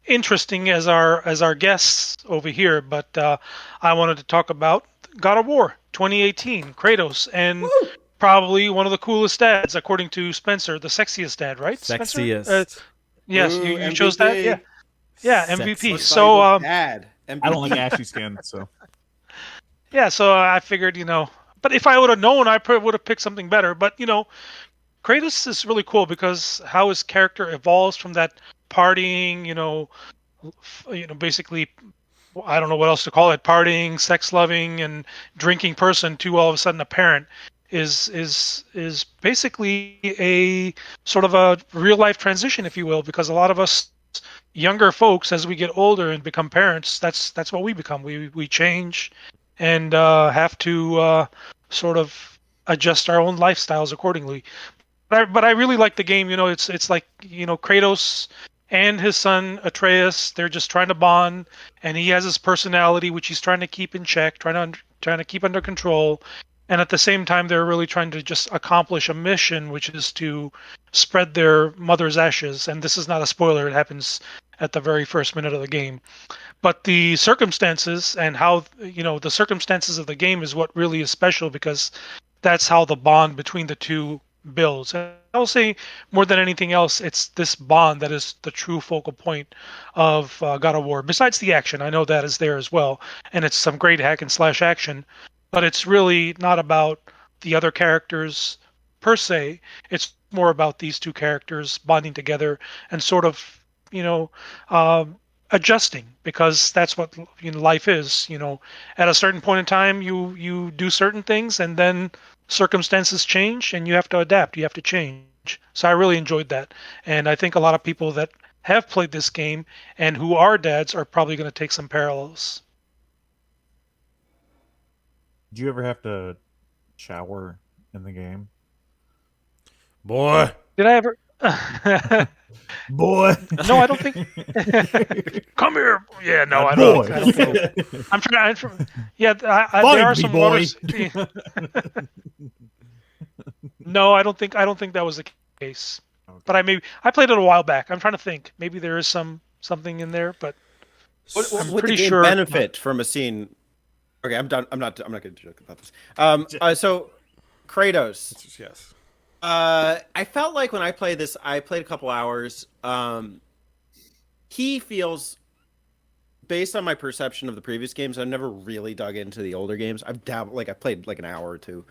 interesting as our guests over here, but I wanted to talk about God of War 2018, Kratos, and Woo! probably one of the coolest dads, according to Spencer, the sexiest dad, right, Spencer? Sexiest. Yes, Ooh, you chose that, yeah, MVP. yeah, MVP. Most Sexiest. So valuable dad. I don't like MVP. ashy skin, so yeah, so I figured, but if I would have known, I probably would have picked something better. But Kratos is really cool because how his character evolves from that partying, basically, I don't know what else to call it, partying, sex loving, and drinking person to all of a sudden a parent is basically a sort of a real life transition, if you will, because a lot of us younger folks, as we get older and become parents, that's what we become. We change and have to sort of adjust our own lifestyles accordingly. But I really like the game. It's like Kratos and his son Atreus. They're just trying to bond, and he has his personality, which he's trying to keep in check, trying to keep under control. And at the same time, they're really trying to just accomplish a mission, which is to spread their mother's ashes. And this is not a spoiler; it happens at the very first minute of the game. But the circumstances and how the circumstances of the game is what really is special because that's how the bond between the two builds. And I'll say more than anything else, it's this bond that is the true focal point of God of War. Besides the action, I know that is there as well, and it's some great hack and slash action, but it's really not about the other characters per se. It's more about these two characters bonding together and sort of, you know, um, adjusting because that's what life is. At a certain point in time, you do certain things, and then circumstances change and you have to adapt, you have to change. So I really enjoyed that, and I think a lot of people that have played this game and who are dads are probably going to take some parallels. did you ever have to shower in the game? Boy. Did I ever Boy. no, I don't think. Come here. Yeah, no, My I don't boy. think. I don't think. I'm trying. Yeah, there are Find me, some boy. waters. No, I don't think that was the case. But Okay. I played it a while back. I'm trying to think. Maybe there is something in there, but I'm Would the pretty game sure. benefit from a scene? Okay, I'm done. I'm not going to joke about this. So Kratos. Yes. I felt like when I played this, I played a couple hours. He feels, based on my perception of the previous games, I've never really dug into the older games. I've dabbled, like I played like an hour or two.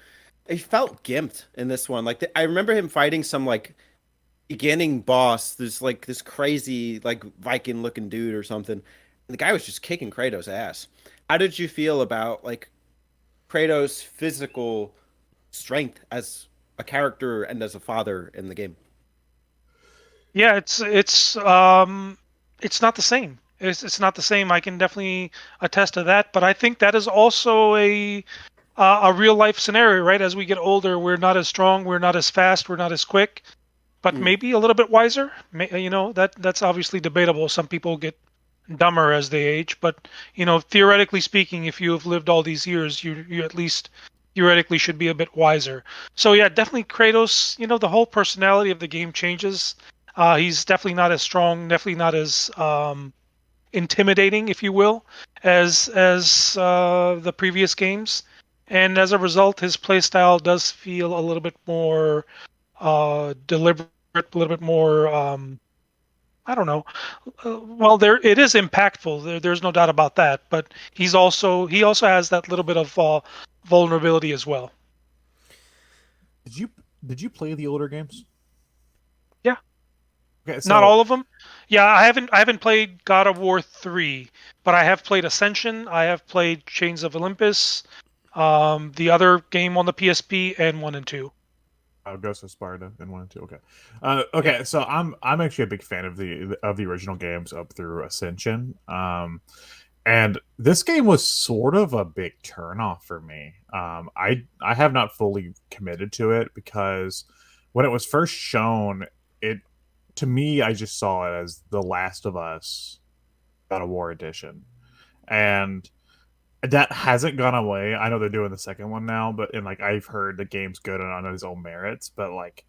He felt gimped in this one. Like I remember him fighting some like beginning boss, this crazy like Viking looking dude or something. And the guy was just kicking Kratos' ass. How did you feel about like Kratos' physical strength as a character and as a father in the game? Yeah, it's not the same. It's not the same. I can definitely attest to that. But I think that is also a real life scenario, right? As we get older, we're not as strong, we're not as fast, we're not as quick, but Mm. maybe a little bit wiser. That's obviously debatable. Some people get dumber as they age, but theoretically speaking, if you have lived all these years, you at least theoretically should be a bit wiser. So yeah, definitely Kratos. The whole personality of the game changes. He's definitely not as strong, definitely not as intimidating, if you will, as the previous games. And as a result, his playstyle does feel a little bit more deliberate, a little bit more. I don't know. Well, there it is impactful. There's no doubt about that. But he also has that little bit of vulnerability as well. Did you did you play the older games? Yeah, Okay, not so all of them. Yeah, I haven't played God of War 3, but I have played Ascension. I have played Chains of Olympus, the other game on the PSP, and 1 and 2. Ghost of Sparta and 1 and 2. Okay, Yep. okay. So I'm actually a big fan of the original games up through Ascension. And this game was sort of a big turnoff for me. I have not fully committed to it because when it was first shown, it to me I just saw it as The Last of Us God of War edition, and that hasn't gone away. I know they're doing the second one now, but and like I've heard the game's good and on its own merits, but like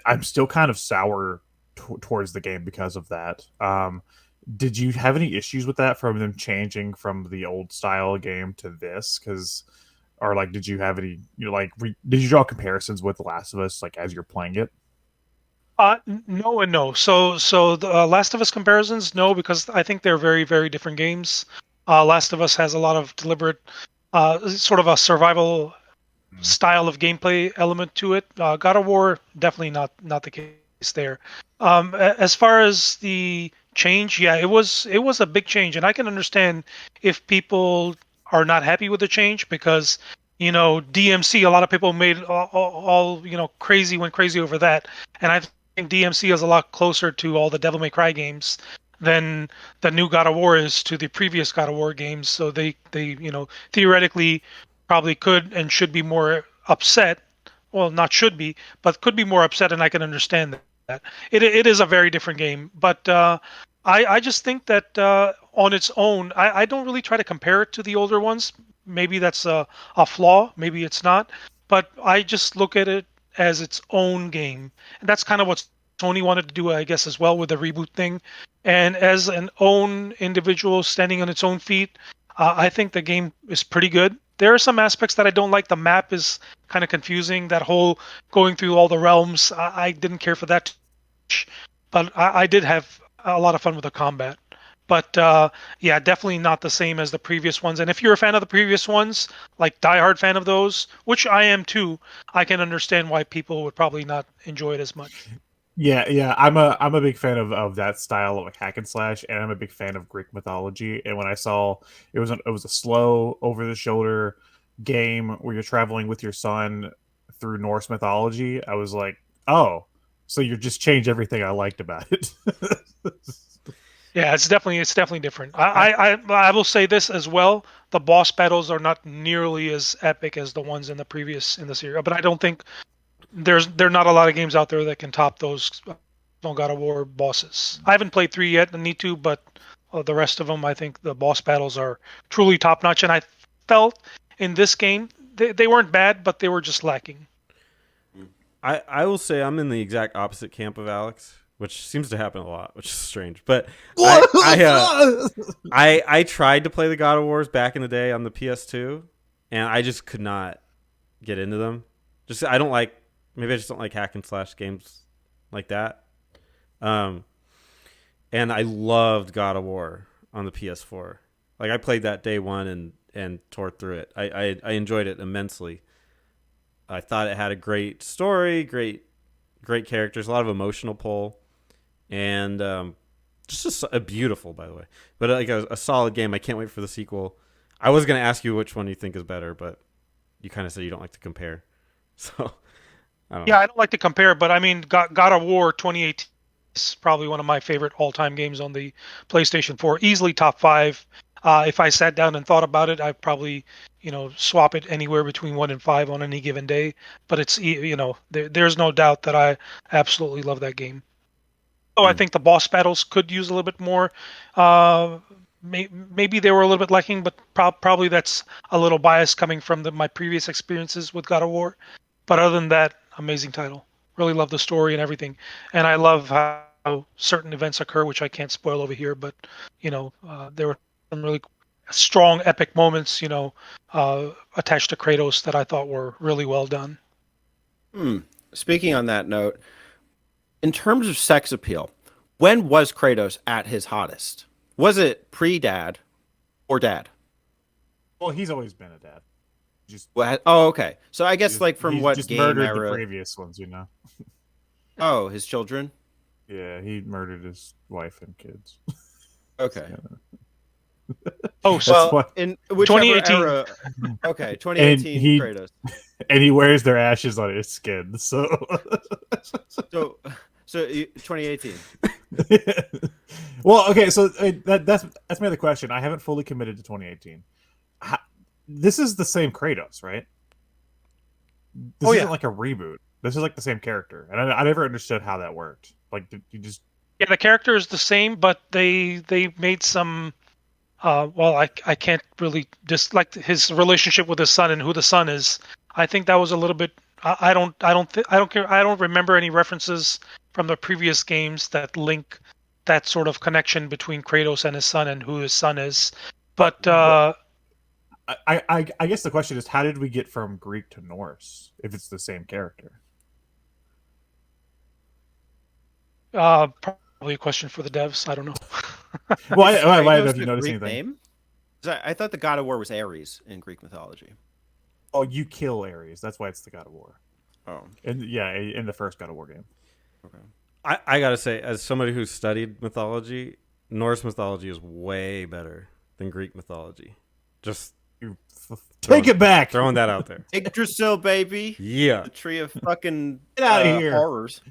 I'm still kind of sour towards the game because of that. Did you have any issues with that from them changing from the old style game to this? Because, or like, did you have any, did you draw comparisons with The Last of Us, like, as you're playing it? No and no. So the Last of Us comparisons, no, because I think they're very, very different games. Last of Us has a lot of deliberate, sort of a survival style of gameplay element to it. God of War, definitely not the case there. As far as the change, yeah, it was a big change, and I can understand if people are not happy with the change because DMC. A lot of people made all crazy, went crazy over that, and I think DMC is a lot closer to all the Devil May Cry games than the new God of War is to the previous God of War games. So they theoretically probably could and should be more upset. Well, not should be, but could be more upset, and I can understand that. It is a very different game, but I just think that on its own, I don't really try to compare it to the older ones. Maybe that's a flaw, maybe it's not, but I just look at it as its own game, and that's kind of what Sony wanted to do, I guess, as well with the reboot thing. And as an own individual standing on its own feet, I think the game is pretty good. There are some aspects that I don't like. The map is kind of confusing. That whole going through all the realms, I didn't care for that, but I did have a lot of fun with the combat. But yeah, definitely not the same as the previous ones. And if you're a fan of the previous ones, like diehard fan of those, which I am too, I can understand why people would probably not enjoy it as much. Yeah. I'm a big fan of that style of like hack and slash, and I'm a big fan of Greek mythology. And when I saw it was a slow, over the shoulder game where you're traveling with your son through Norse mythology, I was like, oh, so you just change everything I liked about it. Yeah, it's definitely different. I will say this as well: the boss battles are not nearly as epic as the ones in the series. But I don't think there are not a lot of games out there that can top those God of War bosses. I haven't played 3 yet, and need to, but the rest of them, I think the boss battles are truly top notch. And I felt in this game they weren't bad, but they were just lacking. I will say I'm in the exact opposite camp of Alex, which seems to happen a lot, which is strange. But I tried to play the God of Wars back in the day on the PS2, and I just could not get into them. Just I don't like. Maybe I just don't like hack and slash games like that. And I loved God of War on the PS4. Like I played that day one and tore through it. I enjoyed it immensely. I thought it had a great story, great characters, a lot of emotional pull, and just a beautiful, by the way. But like a solid game. I can't wait for the sequel. I was gonna ask you which one you think is better, but you kind of said you don't like to compare. So I don't know. Yeah, I don't like to compare, but I mean, God of War 2018 is probably one of my favorite all-time games on the PlayStation 4. Easily top 5. If I sat down and thought about it, I'd probably, swap it anywhere between 1 and 5 on any given day. But there's no doubt that I absolutely love that game. So I think the boss battles could use a little bit more. Maybe they were a little bit lacking, but probably that's a little bias coming from my previous experiences with God of War. But other than that, amazing title. Really love the story and everything, I love how certain events occur, which I can't spoil over here. But there were some really strong, epic moments, attached to Kratos that I thought were really well done. Speaking on that note, in terms of sex appeal, when was Kratos at his hottest? Was it pre-dad or dad? Well, he's always been a dad. Just Oh, okay. So I guess like from what just game murdered era? the previous ones, Oh, his children. Yeah, he murdered his wife and kids. Okay. Oh, so Well, why- in whichever 2018. era. Okay, 2018 he- Kratos. And he wears their ashes on his skin. So, So 2018. well, okay. So that's my other question. I haven't fully committed to 2018. This is the same Kratos, right? This isn't like a reboot. This is like the same character, and I never understood how that worked. Like, did you just? Yeah, the character is the same, but they made some. Well, I can't really just like his relationship with his son and who the son is. I think that was a little bit. I don't care. I don't remember any references from the previous games that link that sort of connection between Kratos and his son and who his son is. But I guess the question is, how did we get from Greek to Norse if it's the same character? probably a question for the devs. I don't know. Well, I don't know Kratos if you the noticed Greek anything. name? 'Cause I thought the God of War was Ares in Greek mythology. Oh, you kill Ares. That's why it's the God of War. Oh, And yeah, in the first God of War game. okay. I gotta say, as somebody who's studied mythology, Norse mythology is way better than Greek mythology. Just Take it back. throwing that out there. Yggdrasil, baby. Yeah, The tree of fucking Get outta here. horrors.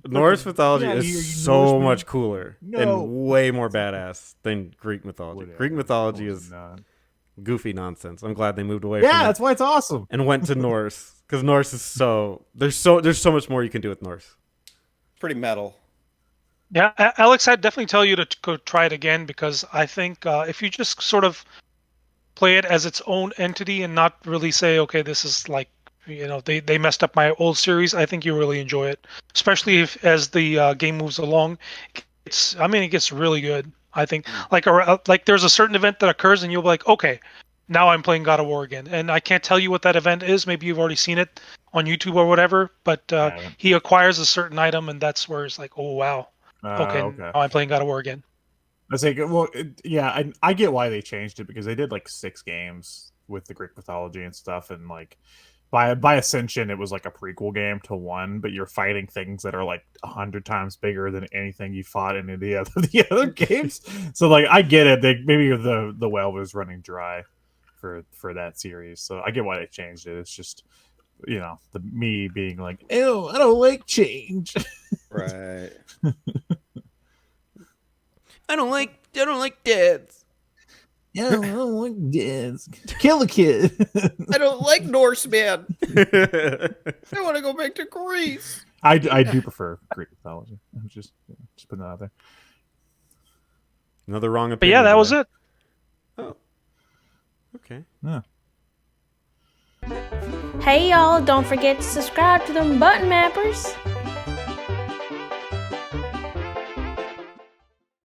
Norse mythology Get outta is here, you so Norseman. much cooler No. and way more badass than Greek mythology. Whatever. Greek mythology No, is it's not. goofy nonsense. I'm glad they moved away from Yeah, that that's why it's awesome. and went to Norse, because Norse is there's so much more you can do with Norse. Pretty metal. Yeah, Alex, I'd definitely tell you to go try it again, because I think if you just sort of play it as its own entity and not really say, okay, this is like, they messed up my old series, I think you really enjoy it, especially if as the game moves along. It gets really good. I think like there's a certain event that occurs and you'll be like, okay, now I'm playing God of War again, and I can't tell you what that event is. Maybe you've already seen it on YouTube or whatever, but haven't. he acquires a certain item, and that's where it's like, oh wow, okay, Okay. now I'm playing God of War again. I say, well, yeah, I get why they changed it, because they did like 6 games with the Greek mythology and stuff, and like by Ascension, it was like a prequel game to 1, but you're fighting things that are like 100 times bigger than anything you fought in the other games. So like, I get it. Maybe the well was running dry for that series, so I get why they changed it. It's just, me being like, ew, I don't like change. Right. I don't like dads. Yeah, I don't like this. Kill the kid. I don't like Norse, man. I want to go back to Greece. I do prefer Greek mythology. I'm just putting that out there. Another wrong But opinion. yeah, that was today. it. Oh, okay. Yeah. Hey y'all, don't forget to subscribe to them button mappers.